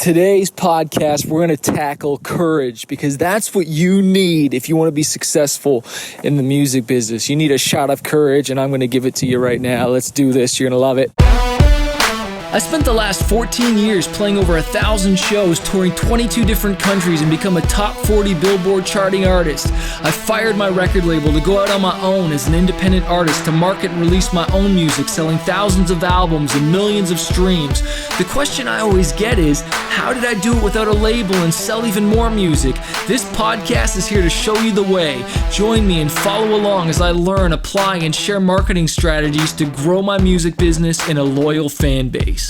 today's podcast, we're going to tackle courage, because that's what you need if you want to be successful in the music business. You need a shot of courage, and I'm going to give it to you right now. Let's do this. You're going to love it. I spent the last 14 years playing over 1,000 shows, touring 22 different countries, and become a top 40 Billboard charting artist. I fired my record label to go out on my own as an independent artist, to market and release my own music, selling thousands of albums and millions of streams. The question I always get is, how did I do it without a label and sell even more music? This podcast is here to show you the way. Join me and follow along as I learn, apply, and share marketing strategies to grow my music business and a loyal fan base.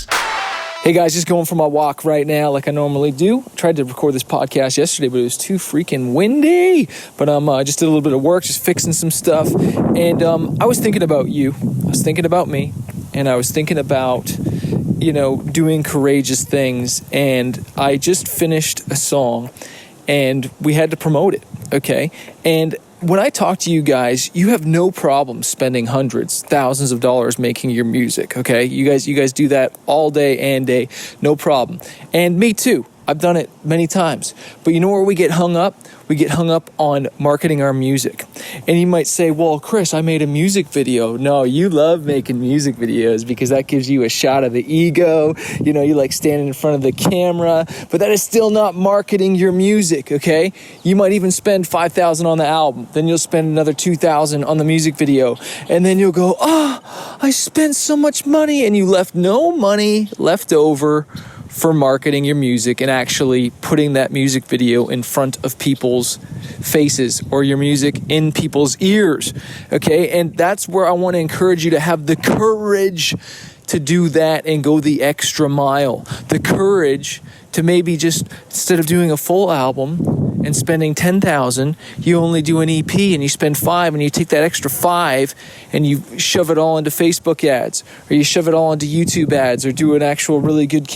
Hey guys, just going for my walk right now like I normally do. I tried to record this podcast yesterday, but it was too freaking windy. But I just did a little bit of work, just fixing some stuff. And I was thinking about you. I was thinking about me. And I was thinking about, doing courageous things. And I just finished a song and we had to promote it, okay? And when I talk to you guys, you have no problem spending hundreds, thousands of dollars making your music, okay? You guys do that all day and day, no problem. And me too. I've done it many times. But you know where we get hung up? We get hung up on marketing our music. And you might say, well, Chris, I made a music video. No, you love making music videos because that gives you a shot of the ego. You like standing in front of the camera. But that is still not marketing your music, okay? You might even spend $5,000 on the album. Then you'll spend another $2,000 on the music video. And then you'll go, I spent so much money. And you left no money left over for marketing your music and actually putting that music video in front of people's faces or your music in people's ears, okay? And that's where I want to encourage you to have the courage to do that and go the extra mile. The courage to maybe just, instead of doing a full album and spending $10,000, you only do an EP and you spend $5,000, and you take that extra $5,000 and you shove it all into Facebook ads, or you shove it all into YouTube ads, or do an actual really good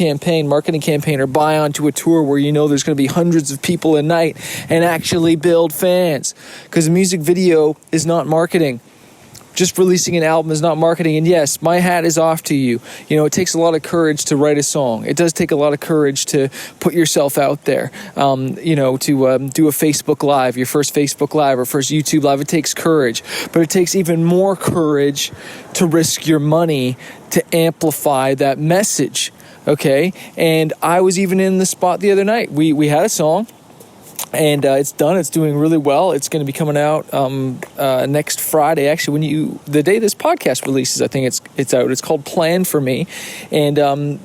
marketing campaign, or buy onto a tour where there's going to be hundreds of people a night and actually build fans. Because a music video is not marketing. Just releasing an album is not marketing. And yes, my hat is off to you. It takes a lot of courage to write a song. It does take a lot of courage to put yourself out there. To do a Facebook Live, your first Facebook Live or first YouTube Live. It takes courage. But it takes even more courage to risk your money to amplify that message. Okay? And I was even in the spot the other night. We had a song. And it's done. It's doing really well. It's going to be coming out next Friday. Actually, the day this podcast releases, I think it's out. It's called "Plan for Me," and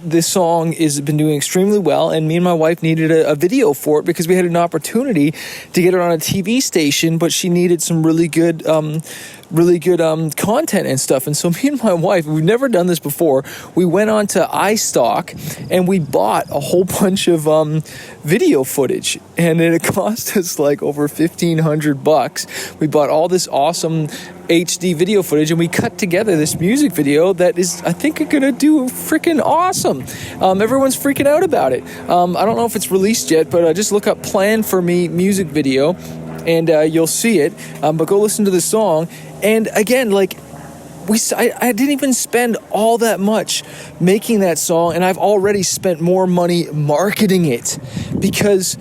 this song has been doing extremely well. And me and my wife needed a video for it because we had an opportunity to get it on a TV station, but she needed some really good content and stuff. And so me and my wife, we've never done this before. We went on to iStock and we bought a whole bunch of video footage, and it cost us like over $1,500. We bought all this awesome HD video footage, and we cut together this music video that is, I think, going to do freaking awesome. Everyone's freaking out about it. I don't know if it's released yet, but just look up "Plan for Me" music video, and you'll see it. But go listen to the song. And again, I didn't even spend all that much making that song, and I've already spent more money marketing it, because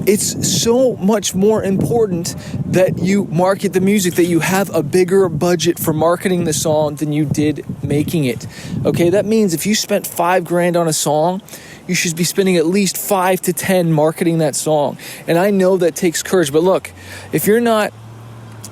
it's so much more important that you market the music, that you have a bigger budget for marketing the song than you did making it. Okay, that means if you spent $5,000 on a song, you should be spending at least 5 to 10 marketing that song. And I know that takes courage, but look, if you're not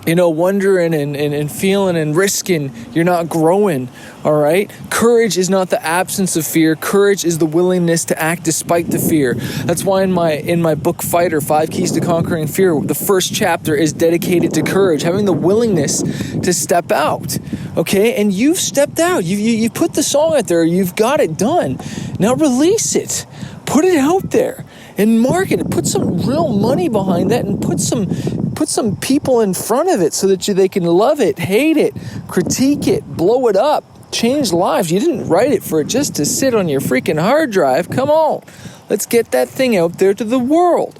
wondering and feeling and risking, you're not growing, all right? Courage is not the absence of fear. Courage is the willingness to act despite the fear. That's why in my book, Fighter, 5 Keys to Conquering Fear, the first chapter is dedicated to courage, having the willingness to step out, okay? And you've stepped out. You put the song out there. You've got it done. Now release it. Put it out there and market it. Put some real money behind that, and put some people in front of it so that they can love it, hate it, critique it, blow it up, change lives. You didn't write it for it just to sit on your freaking hard drive. Come on. Let's get that thing out there to the world.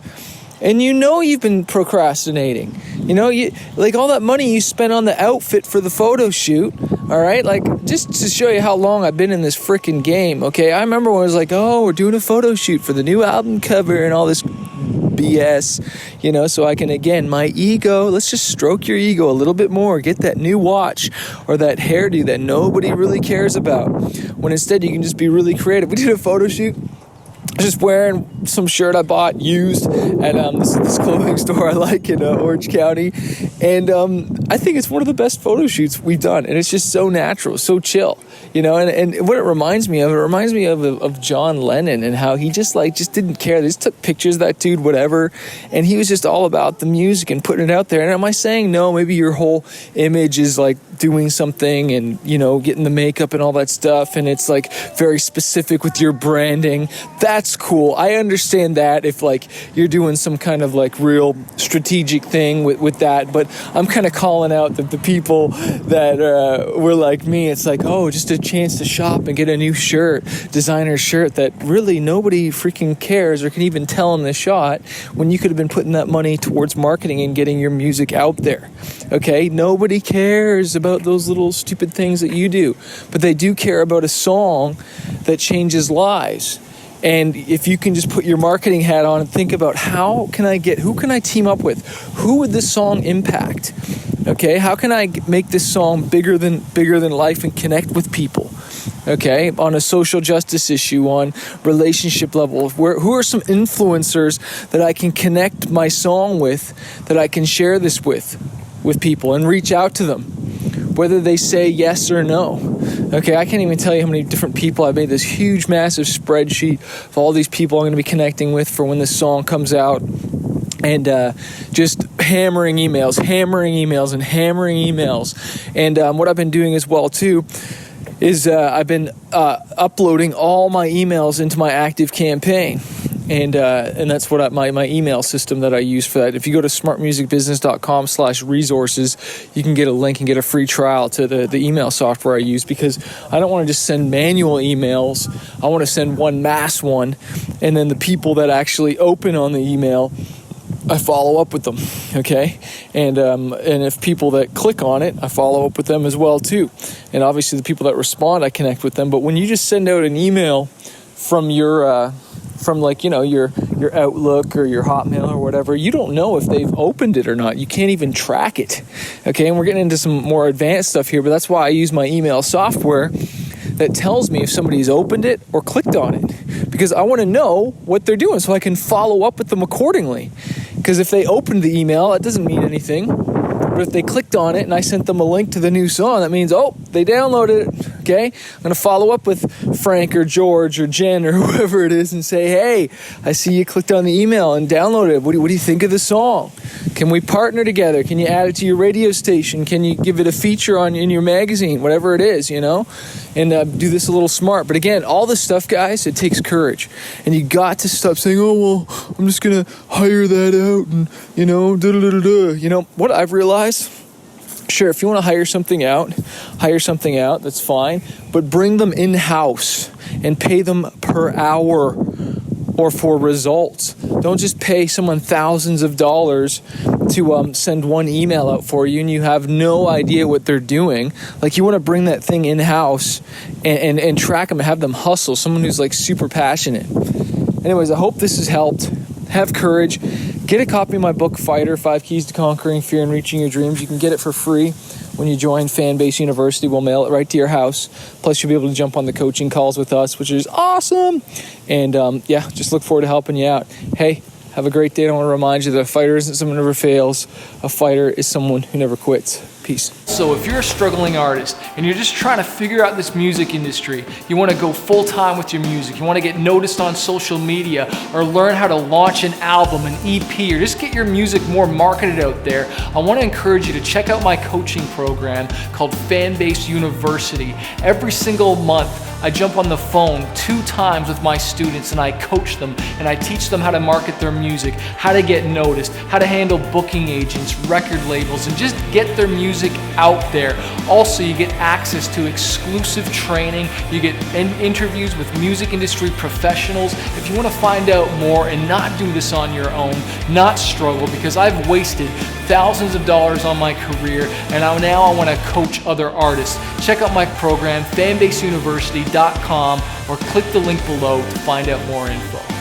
And you've been procrastinating. All that money you spent on the outfit for the photo shoot. All right, like, just to show you how long I've been in this freaking game, okay? I remember when it was like, oh, we're doing a photo shoot for the new album cover and all this BS, you know, so I can, again, my ego, let's just stroke your ego a little bit more, get that new watch or that hairdo that nobody really cares about, when instead you can just be really creative. We did a photo shoot, just wearing some shirt I bought used at this clothing store I like in Orange County, and I think it's one of the best photo shoots we've done, and it's just so natural, so chill, you know. And what it reminds me of John Lennon, and how he just didn't care. They just took pictures of that dude, whatever, and he was just all about the music and putting it out there. And am I saying no? Maybe your whole image is like doing something and, you know, getting the makeup and all that stuff, and it's like very specific with your branding. That's cool. I understand that if like you're doing some kind of like real strategic thing with that, but I'm kind of calling out the people that were like me. It's like, oh, just a chance to shop and get a new shirt, designer shirt that really nobody freaking cares or can even tell in the shot, when you could have been putting that money towards marketing and getting your music out there. Okay, nobody cares about those little stupid things that you do, but they do care about a song that changes lives. And if you can just put your marketing hat on and think about who can I team up with? Who would this song impact? Okay, how can I make this song bigger than life and connect with people? Okay, on a social justice issue, on relationship level, who are some influencers that I can connect my song with, that I can share this with people and reach out to them, whether they say yes or no. Okay, I can't even tell you how many different people. I've made this huge, massive spreadsheet of all these people I'm going to be connecting with for when this song comes out. And just hammering emails. And what I've been doing as well, too, is I've been uploading all my emails into my Active Campaign. And that's what my email system that I use for that. If you go to smartmusicbusiness.com/resources, you can get a link and get a free trial to the email software I use, because I don't want to just send manual emails. I want to send one mass one, and then the people that actually open on the email, I follow up with them, okay? And if people that click on it, I follow up with them as well too. And obviously the people that respond, I connect with them. But when you just send out an email from your from like, you know, your Outlook or your Hotmail or whatever, you don't know if they've opened it or not. You can't even track it, okay? And we're getting into some more advanced stuff here, but that's why I use my email software that tells me if somebody's opened it or clicked on it, because I want to know what they're doing so I can follow up with them accordingly. Because if they opened the email, that doesn't mean anything. But if they clicked on it and I sent them a link to the new song, that means, oh, they downloaded it, okay? I'm going to follow up with Frank or George or Jen or whoever it is and say, hey, I see you clicked on the email and downloaded it. What do you think of the song? Can we partner together? Can you add it to your radio station? Can you give it a feature in your magazine? Whatever it is, you know? And do this a little smart. But again, all this stuff, guys, it takes courage. And you got to stop saying, oh, well, I'm just going to hire that out and, you know, da-da-da-da-da. You know, what I've realized, sure, if you want to hire something out, that's fine. But bring them in-house and pay them per hour or for results. Don't just pay someone thousands of dollars to send one email out for you and you have no idea what they're doing. Like, you want to bring that thing in-house and track them and have them hustle, someone who's like super passionate. Anyways, I hope this has helped. Have courage. Get a copy of my book, Fighter, 5 Keys to Conquering Fear and Reaching Your Dreams. You can get it for free when you join Fanbase University. We'll mail it right to your house. Plus, you'll be able to jump on the coaching calls with us, which is awesome. And just look forward to helping you out. Hey, have a great day. I want to remind you that a fighter isn't someone who never fails. A fighter is someone who never quits. Peace. So if you're a struggling artist and you're just trying to figure out this music industry, you want to go full time with your music, you want to get noticed on social media, or learn how to launch an album, an EP, or just get your music more marketed out there, I want to encourage you to check out my coaching program called Fanbase University. Every single month, I jump on the phone 2 times with my students and I coach them and I teach them how to market their music, how to get noticed, how to handle booking agents, record labels, and just get their music music out there. Also, you get access to exclusive training. You get interviews with music industry professionals. If you want to find out more and not do this on your own, not struggle, because I've wasted thousands of dollars on my career, and now I want to coach other artists. Check out my program, fanbaseuniversity.com, or click the link below to find out more info.